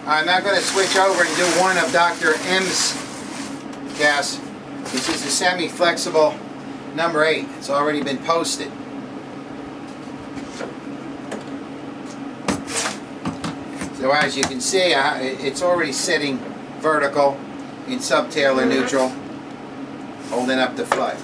I'm now going to switch over and do one of Dr. M's casts. This is a semi-flexible number 8. It's already been posted. So as you can see, it's already sitting vertical in subtalar neutral, holding up the flood.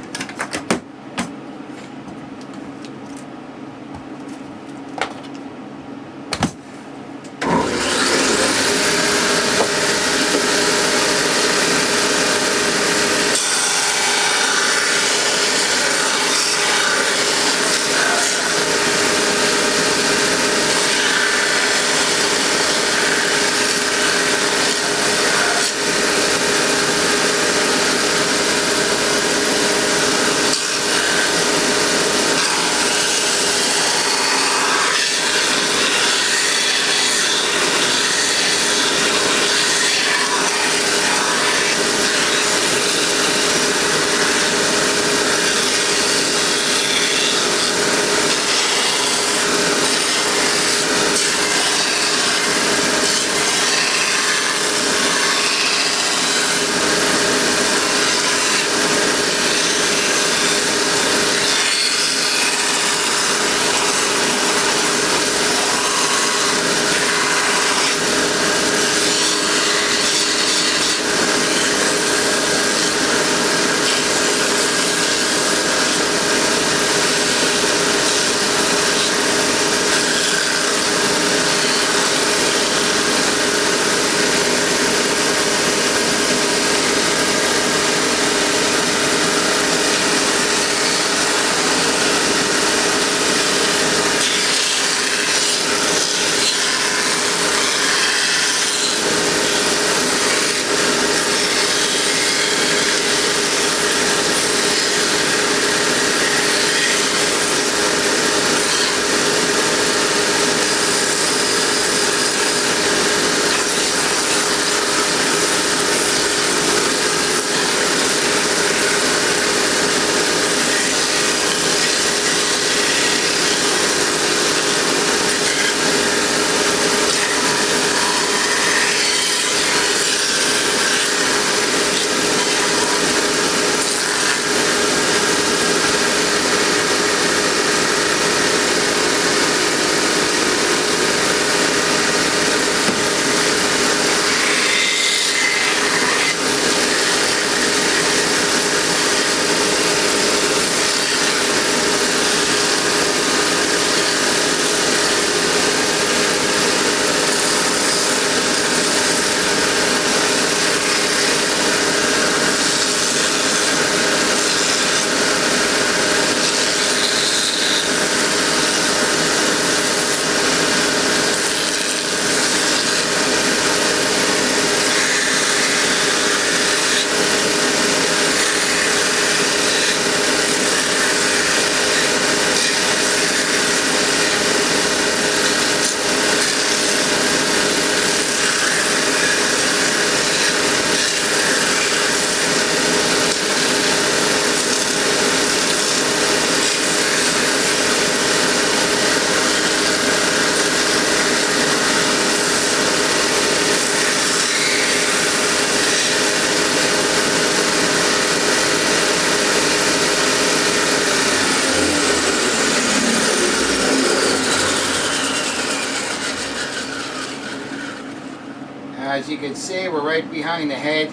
As you can see, we're right behind the head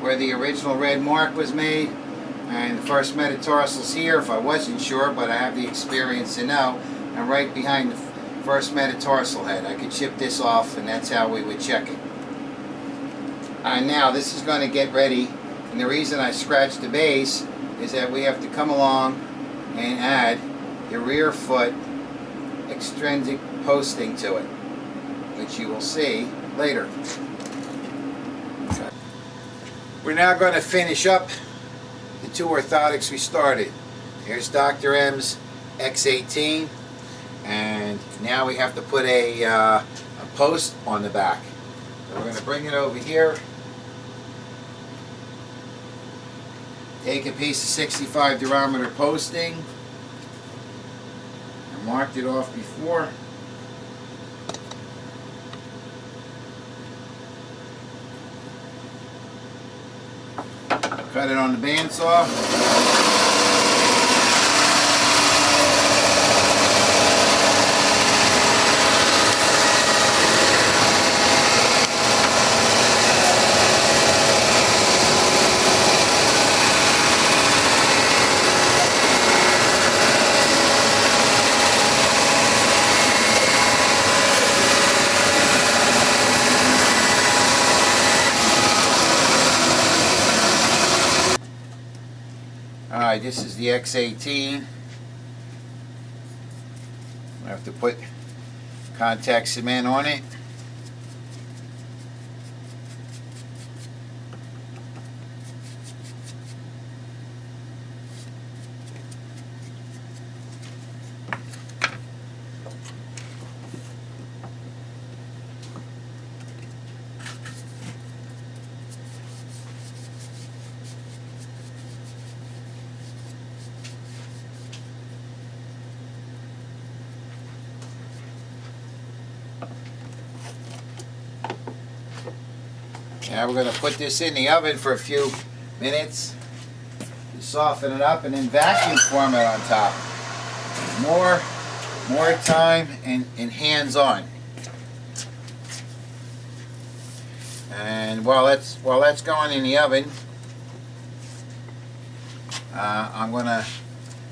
where the original red mark was made, and the first metatarsal's here if I wasn't sure, but I have the experience to know. I'm right behind the first metatarsal head. I could chip this off, and that's how we would check it. And now this is going to get ready, and the reason I scratched the base is that we have to come along and add the rear foot extrinsic posting to it, which you will see later. We're now going to finish up the two orthotics we started. Here's Dr. M's X18, and now we have to put a post on the back. So we're going to bring it over here, take a piece of 65 diameter posting. I marked it off before. Cut it on the bandsaw. Alright, this is the X18. I have to put contact cement on it. Now we're going to put this in the oven for a few minutes to soften it up and then vacuum form it on top. More time and hands-on. And while that's going in the oven, I'm going to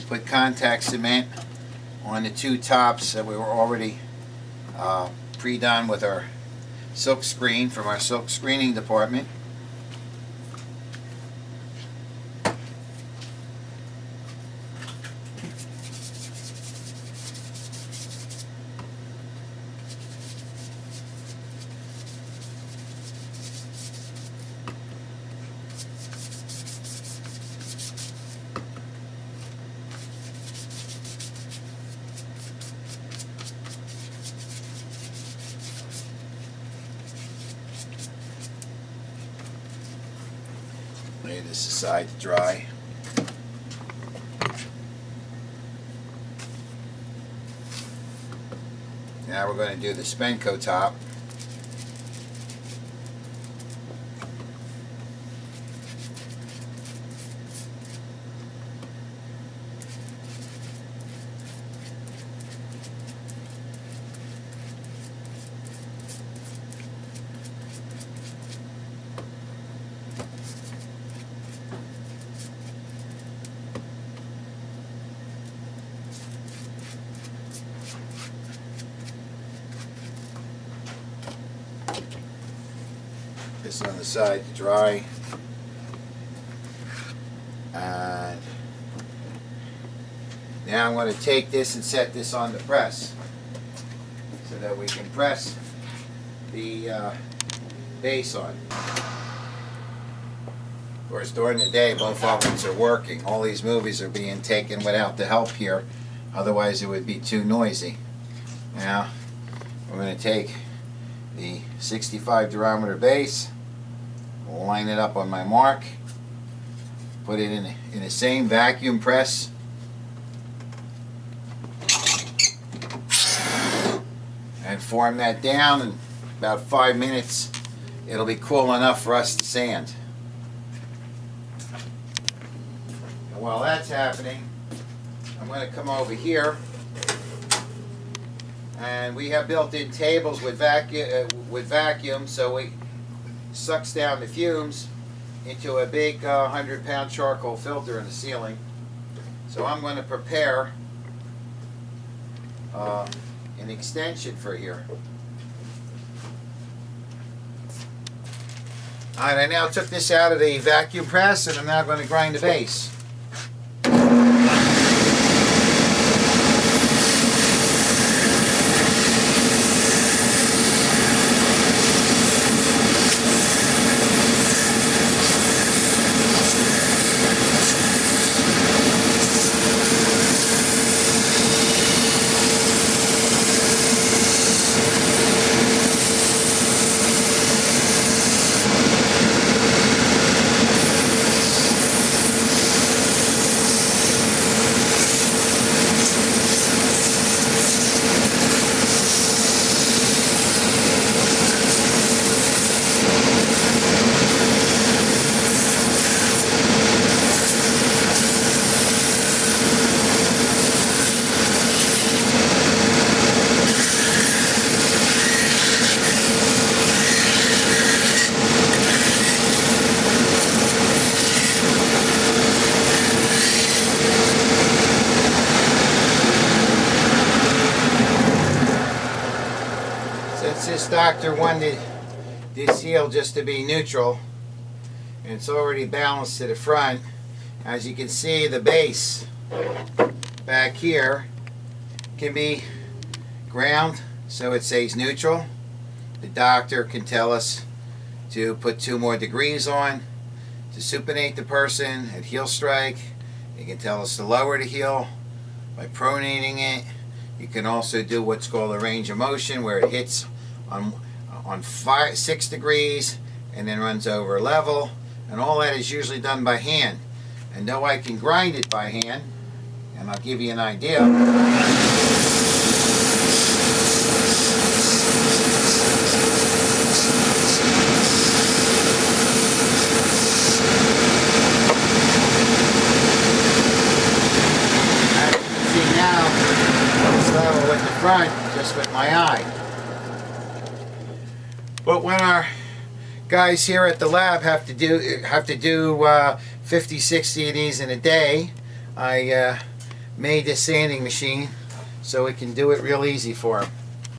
put contact cement on the two tops that we were already pre-done with our silk screen from our silk screening department. Lay this aside to dry. Now we're going to do the Spenco top. This on the side to dry, and now I'm going to take this and set this on the press so that we can press the base on. Of course, during the day both ovens are working. All these movies are being taken without the help here, otherwise it would be too noisy. Now we're going to take the 65 diameter base, line it up on my mark, put it in the same vacuum press, and form that down. In about 5 minutes it'll be cool enough for us to sand. And while that's happening, I'm going to come over here, and we have built-in tables with vacuum, so it sucks down the fumes into a big 100-pound charcoal filter in the ceiling. So I'm going to prepare an extension for here. Alright, I now took this out of the vacuum press, and I'm now going to grind the base. doctor wanted this heel just to be neutral, and it's already balanced to the front. As you can see, the base back here can be ground so it stays neutral. The doctor can tell us to put 2 more degrees on to supinate the person at heel strike. He can tell us to lower the heel by pronating it. You can also do what's called a range of motion, where it hits on 6 degrees and then runs over level, and all that is usually done by hand. And though I can grind it by hand, and I'll give you an idea. With the front, just with my eye. But when our guys here at the lab have to do 50, 60 of these in a day, I made this sanding machine so we can do it real easy for them.